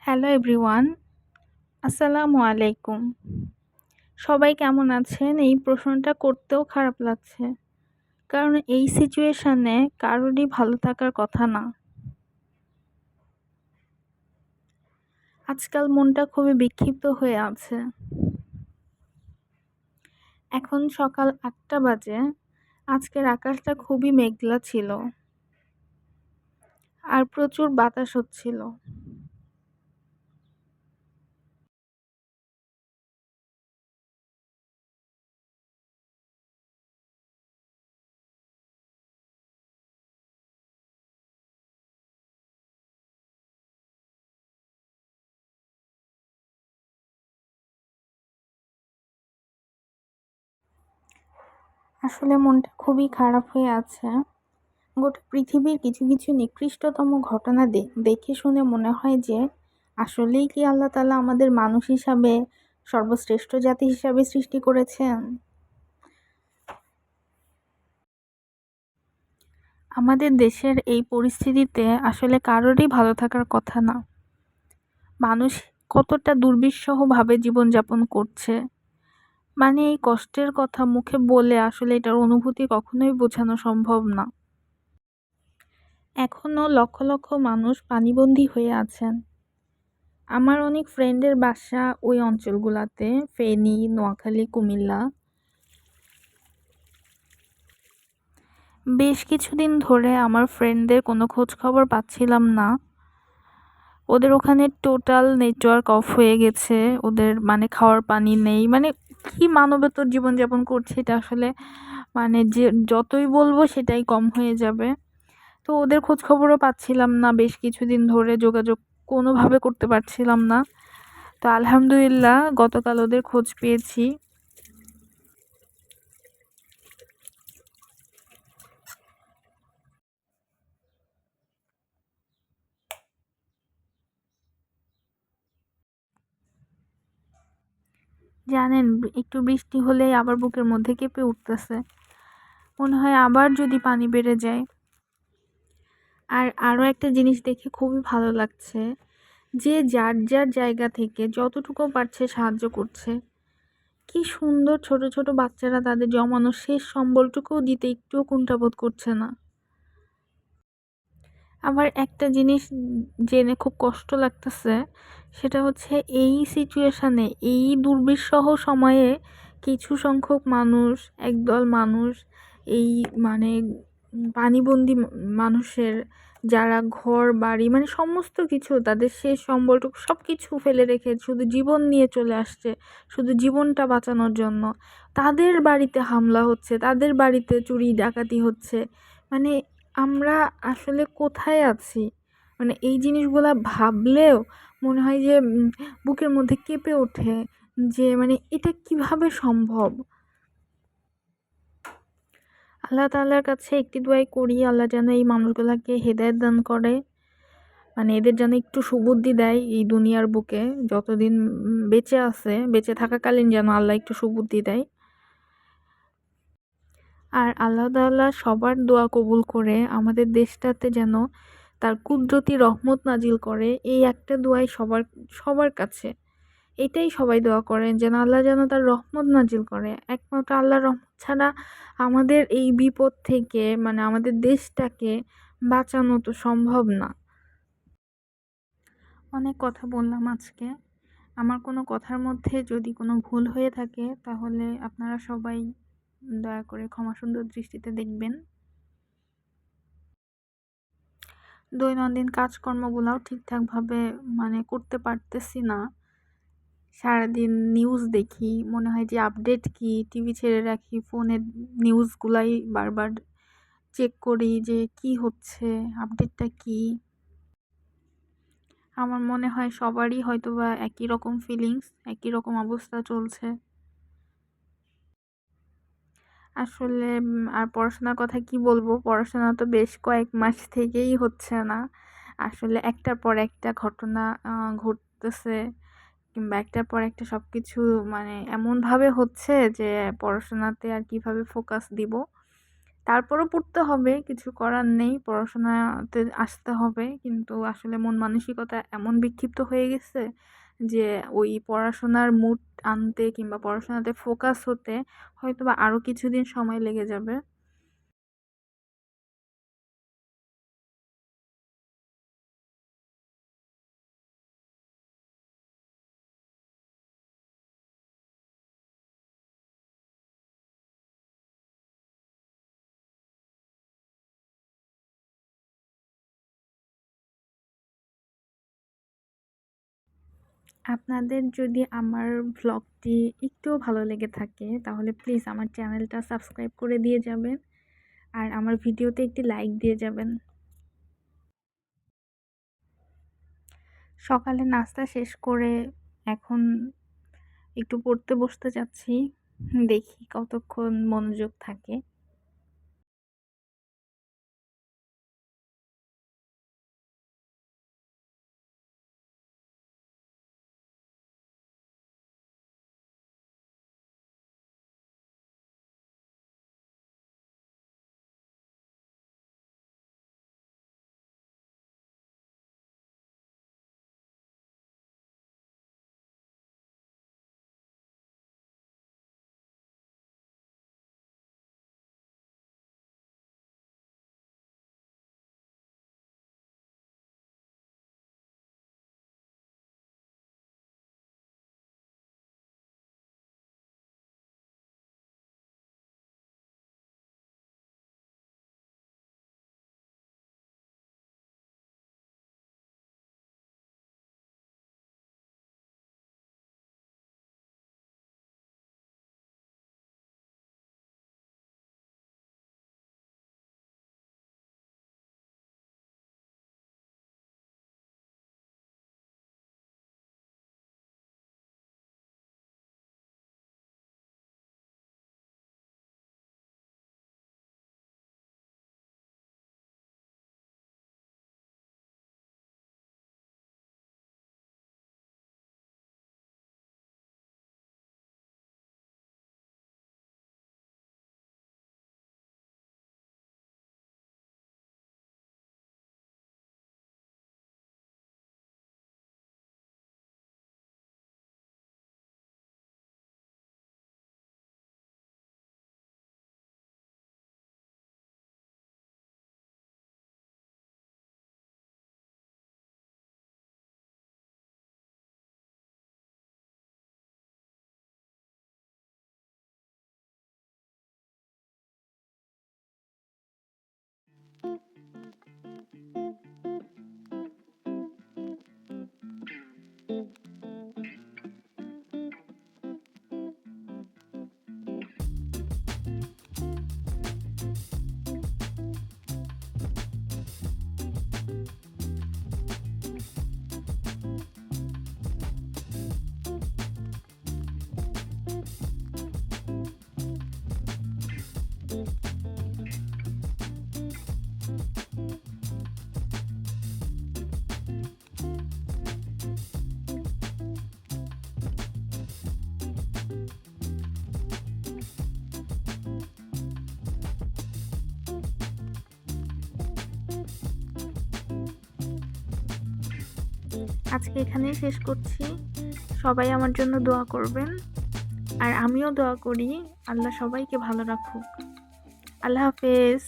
Hello everyone, আসসালামু আলাইকুম। সবাই কেমন আছেন? এই প্রশ্নটা করতেও খারাপ লাগছে। কারণ এই সিচুয়েশনে কারোরই ভালো থাকার কথা না। আজকাল মনটা খুবই বিক্ষিপ্ত হয়ে আছে। এখন সকাল ৮টা বাজে। আজকের আকাশটা খুবই মেঘলা ছিল। আর প্রচুর বাতাস হচ্ছিল। আসলে মনটা খুবই খারাপ হয়ে আছে। গোটা পৃথিবীর কিছু কিছু নিকৃষ্টতম ঘটনা দেখে শুনে মনে হয় যে আসলেই কি আল্লাহ তাআলা আমাদের মানুষ হিসাবে সর্বশ্রেষ্ঠ জাতি হিসাবে সৃষ্টি করেছেন। আমাদের দেশের এই পরিস্থিতিতে আসলে কারোরই ভালো থাকার কথা না। মানুষ কতটা দুর্বিষহভাবে জীবনযাপন করছে, মানে এই কষ্টের কথা মুখে বলে আসলে এটার অনুভূতি কখনোই বোঝানো সম্ভব না। এখনো লক্ষ লক্ষ মানুষ পানিবন্দী হয়ে আছেন। আমার অনেক ফ্রেন্ডের বাসা ওই অঞ্চলগুলাতে, ফেনী, নোয়াখালী, কুমিল্লা। বেশ কিছুদিন ধরে আমার ফ্রেন্ডদের কোনো খোঁজ খবর পাচ্ছিলাম না। ওদের ওখানে টোটাল নেটওয়ার্ক অফ হয়ে গেছে। ওদের মানে খাওয়ার পানি নেই, মানে কি মানবেতর জীবনযাপন করছে এটা আসলে মানে যে যতই বলবো সেটাই কম হয়ে যাবে। তো ওদের খোঁজ খবরও পাচ্ছিলাম না, বেশ কিছুদিন ধরে যোগাযোগ কোনোভাবে করতে পারছিলাম না। তো আলহামদুলিল্লাহ গতকাল ওদের খোঁজ পেয়েছি। জানেন, একটু বৃষ্টি হলেই আবার বুকের মধ্যে কেঁপে উঠতেছে। মনে হয় আবার যদি পানি বেড়ে যায়। আর আরও একটা জিনিস দেখে খুবই ভালো লাগছে, যে যার যার জায়গা থেকে যতটুকু পারছে সাহায্য করছে। কি সুন্দর ছোট ছোট বাচ্চারা তাদের জমানো শেষ সম্বলটুকুও দিতে একটুও কুণ্ঠাবোধ করছে না। আবার একটা জিনিস জেনে খুব কষ্ট লাগতেছে, সেটা হচ্ছে এই সিচুয়েশনে, এই দুর্বিষহ সময়ে কিছু সংখ্যক মানুষ, একদল মানুষ এই মানে পানিবন্দী মানুষের, যারা ঘর বাড়ি মানে সমস্ত কিছু তাদের শেষ সম্বলটুকু সব কিছু ফেলে রেখে শুধু জীবন নিয়ে চলে আসছে, শুধু জীবনটা বাঁচানোর জন্য। তাদের বাড়িতে হামলা হচ্ছে, তাদের বাড়িতে চুরি ডাকাতি হচ্ছে। মানে আমরা আসলে কোথায় আছি? মানে এই জিনিসগুলা ভাবলেও মনে হয় যে বুকের মধ্যে কেঁপে ওঠে, যে মানে এটা কিভাবে সম্ভব। আল্লাহ তাআলার কাছে একটি দোয়াই করি, আল্লাহ যেন এই মানুষগুলাকে হেদায়েত দান করে। মানে এদের যেন একটু সুবুদ্ধি দেয় এই দুনিয়ার বুকে, যতদিন বেঁচে আছে, বেঁচে থাকাকালীন যেন আল্লাহ একটু সুবুদ্ধি দেয়। আর আল্লাহ তাআলা সবার দোয়া কবুল করে আমাদের দেশটাতে যেন তার কুদরতি রহমত নাজিল করে, এই একটা দোয়াই সবার সবার কাছে। এটাই সবাই দোয়া করেন, যেন আল্লাহ যেন তার রহমত নাজিল করে। একমাত্র আল্লাহর রহমত ছাড়া আমাদের এই বিপদ থেকে, মানে আমাদের দেশটাকে বাঁচানো তো সম্ভব না। অনেক কথা বললাম আজকে। আমার কোনো কথার মধ্যে যদি কোনো ভুল হয়ে থাকে তাহলে আপনারা সবাই দয়া করে ক্ষমা সুন্দর দৃষ্টিতে দেখবেন। দৈনন্দিন কাজকর্মগুলাও ঠিকঠাকভাবে মানে করতে পারতেছি না। সারাদিন নিউজ দেখি, মনে হয় যে আপডেট কি, টিভি ছেড়ে রাখি, ফোনের নিউজগুলাই বারবার চেক করি যে কি হচ্ছে, আপডেটটা কি। আমার মনে হয় সবারই হয়তোবা একই রকম ফিলিংস, একই রকম অবস্থা চলছে। আসলে আর পড়াশোনার কথা কি বলবো, পড়াশোনা তো বেশ কয়েক মাস থেকেই হচ্ছে না। আসলে একটার পর একটা ঘটনা ঘটতেছে, কিংবা একটার পর একটা সবকিছু মানে এমনভাবে হচ্ছে যে পড়াশোনাতে আর কিভাবে ফোকাস দিব তারপরও পড়তে হবে, কিছু করার নেই, পড়াশোনাতে আসতে হবে। কিন্তু আসলে মন মানসিকতা এমন বিক্ষিপ্ত হয়ে গেছে যে ওই পড়াশোনার মুড আনতে কিংবা পড়াশোনাতে ফোকাস হতে হয়তোবা আরো কিছুদিন সময় লেগে যাবে। আপনাদের যদি আমার ভ্লগটি একটুও ভালো লেগে থাকে তাহলে প্লিজ আমার চ্যানেলটা সাবস্ক্রাইব করে দিয়ে যাবেন আর আমার ভিডিওতে একটি লাইক দিয়ে যাবেন। সকালে নাস্তা শেষ করে এখন একটু পড়তে বসতে যাচ্ছি, দেখি কতক্ষণ মনোযোগ থাকে। আজকে এখানেই শেষ করছি। সবাই আমার জন্য দোয়া করবেন আর আমিও দোয়া করি আল্লাহ সবাইকে ভালো রাখুক। আল্লাহ হাফেজ।